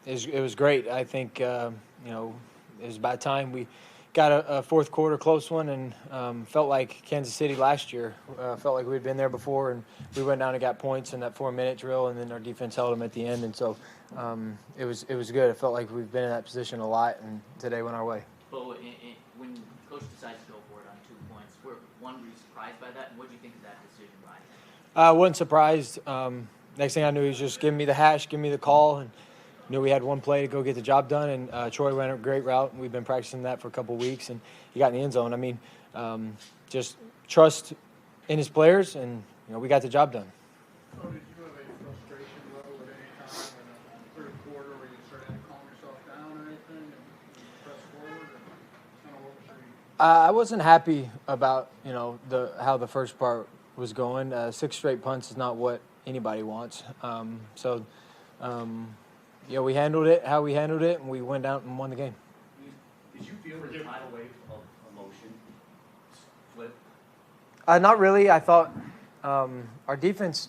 it was great. I think it was about time we got a fourth quarter close one, and felt like Kansas City last year. Felt like we'd been there before, and we went down and got points in that 4-minute drill, and then our defense held them at the end, and so it was good. It felt like we've been in that position a lot, and today went our way. But when coach decides to go for it on 2 points, were you surprised by that, and what do you think of that decision by him? I wasn't surprised. Next thing I knew, he was just giving me the hash, giving me the call, and knew we had one play to go get the job done. And Troy ran a great route, and we've been practicing that for a couple of weeks, and he got in the end zone. I mean, just trust in his players, and we got the job done. So did you have any frustration level at any time in the third quarter where you started to calm yourself down or anything and press forward? Or kind of what was your... I wasn't happy about how the first part was going. 6 straight punts is not what anybody wants. We handled it how we handled it, and we went out and won the game. Did you feel the tidal wave of emotion flip? Not really. I thought our defense,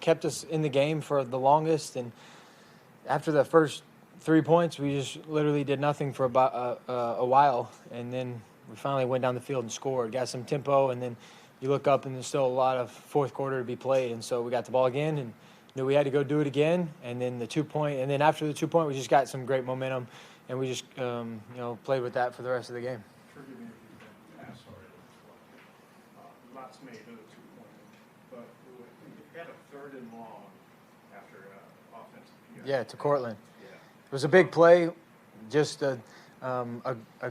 kept us in the game for the longest, and after the first 3 points, we just literally did nothing for about a while, and then we finally went down the field and scored, got some tempo, and then you look up and there's still a lot of fourth quarter to be played, and so we got the ball again and knew we had to go do it again, and then the 2-point, and then after the 2-point, we just got some great momentum, and we just played with that for the rest of the game. Forgive me if you've been asked already. Lots made of the 2-point, but you had a third and long after offensive PI. Yeah, to Cortland. Yeah. It was a big play, just a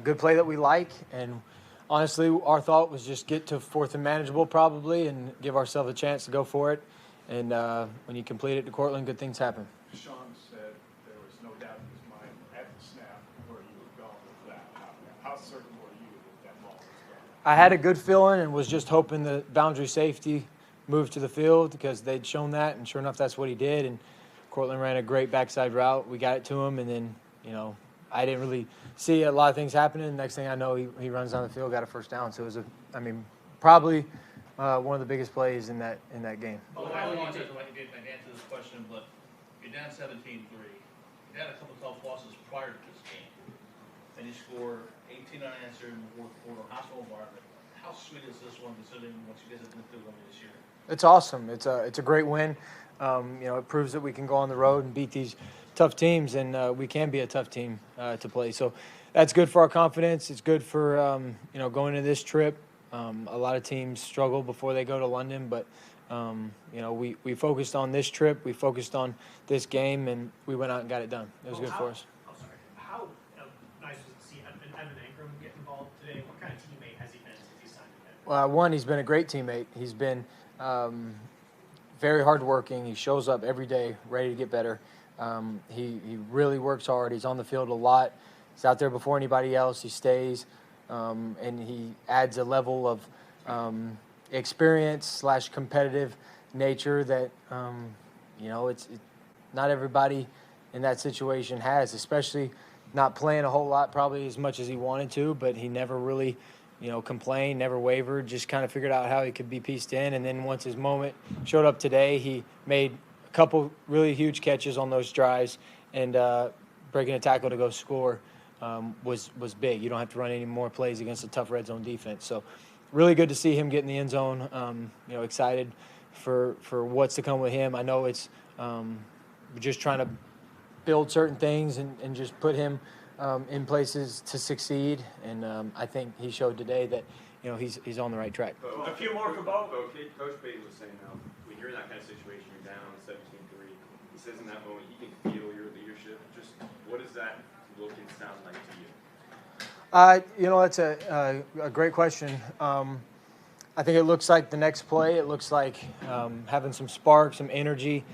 good play that we like, and honestly, our thought was just get to fourth and manageable probably and give ourselves a chance to go for it. And when you complete it to Cortland, good things happen. Sean said there was no doubt in his mind at the snap where you were going with that. How certain were you that ball was going? I had a good feeling and was just hoping the boundary safety moved to the field because they'd shown that, and sure enough, that's what he did. And Cortland ran a great backside route. We got it to him, and then, I didn't really see a lot of things happening. Next thing I know, he runs down the field, got a first down. So it was probably one of the biggest plays in that game. Well, I don't want to answer this question, but you're down 17-3. You had a couple of tough losses prior to this game. And you score 18 unanswered in the fourth quarter, hostile environment. How sweet is this one considering what you guys have been through this year? It's awesome. It's a great win. It proves that we can go on the road and beat these tough teams, and we can be a tough team to play. So that's good for our confidence. It's good for going into this trip. A lot of teams struggle before they go to London, but we focused on this trip. We focused on this game, and we went out and got it done. It was good for us. How nice was it to see Evan Ingram get involved today? What kind of teammate has he been since he signed with Denver? One, he's been a great teammate. He's been very hardworking. He shows up every day, ready to get better. He really works hard. He's on the field a lot. He's out there before anybody else. He stays, and he adds a level of experience / competitive nature that it's not everybody in that situation has, especially not playing a whole lot, probably as much as he wanted to, but he never really complained, never wavered, just kind of figured out how he could be pieced in. And then once his moment showed up today, he made a couple really huge catches on those drives, and breaking a tackle to go score was big. You don't have to run any more plays against a tough red zone defense. So really good to see him get in the end zone. Excited for what's to come with him. I know it's we're just trying to build certain things and just put him in places to succeed. And I think he showed today that he's on the right track. A few more for both. Coach Beatty was saying when you're in that kind of situation, you're down 17-3. He says in that moment he can feel your leadership. Just what does that look and sound like to you? That's a great question. I think it looks like the next play. It looks like having some spark, some energy.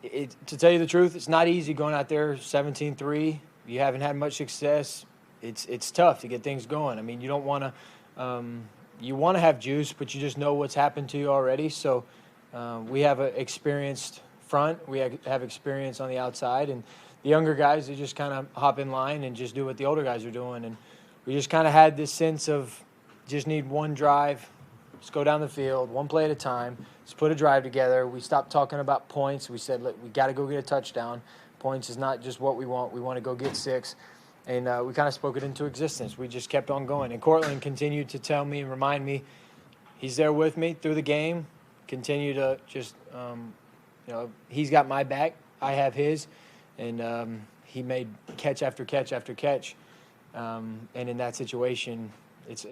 To tell you the truth, it's not easy going out there 17-3. You haven't had much success. It's tough to get things going. I mean, you don't want to you want to have juice, but you just know what's happened to you already. So we have an experienced front. We have experience on the outside, and the younger guys, they just kind of hop in line and just do what the older guys are doing. And we just kind of had this sense of just need one drive. Let's go down the field, one play at a time. Let's put a drive together. We stopped talking about points. We said, look, we got to go get a touchdown. Points is not just what we want. We want to go get 6. And we kind of spoke it into existence. We just kept on going. And Cortland continued to tell me and remind me he's there with me through the game. Continue to just, he's got my back. I have his. And he made catch after catch after catch. And in that situation, it's